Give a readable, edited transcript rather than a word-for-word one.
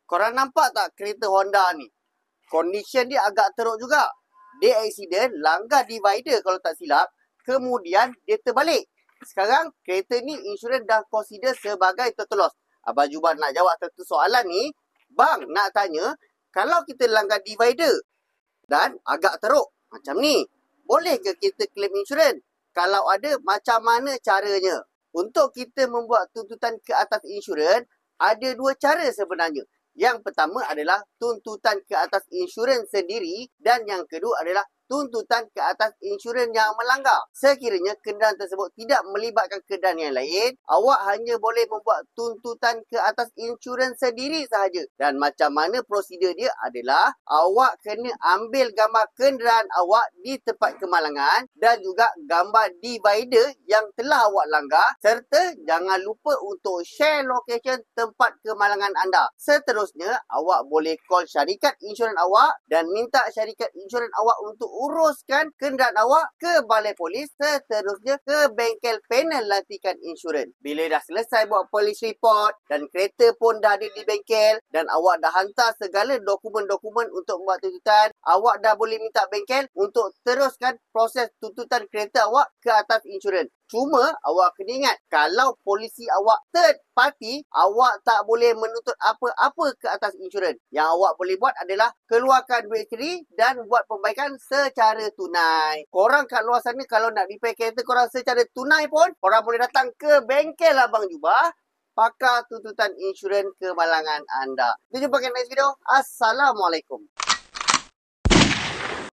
Korang nampak tak kereta Honda ni? Condition dia agak teruk juga. Dia accident, langgar divider kalau tak silap. Kemudian dia terbalik. Sekarang kereta ni insurans dah consider sebagai total loss. Abang Juban nak jawab satu soalan ni. Bang nak tanya, kalau kita langgar divider dan agak teruk macam ni, boleh ke kita claim insurans? Kalau ada, macam mana caranya? Untuk kita membuat tuntutan ke atas insurans, ada dua cara sebenarnya. Yang pertama adalah tuntutan ke atas insurans sendiri dan yang kedua adalah tuntutan ke atas insurans yang melanggar. Sekiranya kenderaan tersebut tidak melibatkan kenderaan yang lain, awak hanya boleh membuat tuntutan ke atas insurans sendiri sahaja. Dan macam mana prosedur dia adalah awak kena ambil gambar kenderaan awak di tempat kemalangan dan juga gambar divider yang telah awak langgar serta jangan lupa untuk share location tempat kemalangan anda. Seterusnya, awak boleh call syarikat insurans awak dan minta syarikat insurans awak untuk uruskan kenderaan awak ke balai polis, seterusnya ke bengkel panel lantikan insurans. Bila dah selesai buat polis report dan kereta pun dah ada di bengkel dan awak dah hantar segala dokumen-dokumen untuk membuat tuntutan, awak dah boleh minta bengkel untuk teruskan proses tuntutan kereta awak ke atas insurans. Cuma awak kena ingat, kalau polisi awak third party, awak tak boleh menuntut apa-apa ke atas insurans. Yang awak boleh buat adalah keluarkan duit sendiri dan buat perbaikan secara tunai. Korang kat luar sana kalau nak repair kereta korang secara tunai pun, korang boleh datang ke bengkel Abang Jubah, pakar tuntutan insurans kemalangan anda. Kita jumpa kat next video. Assalamualaikum.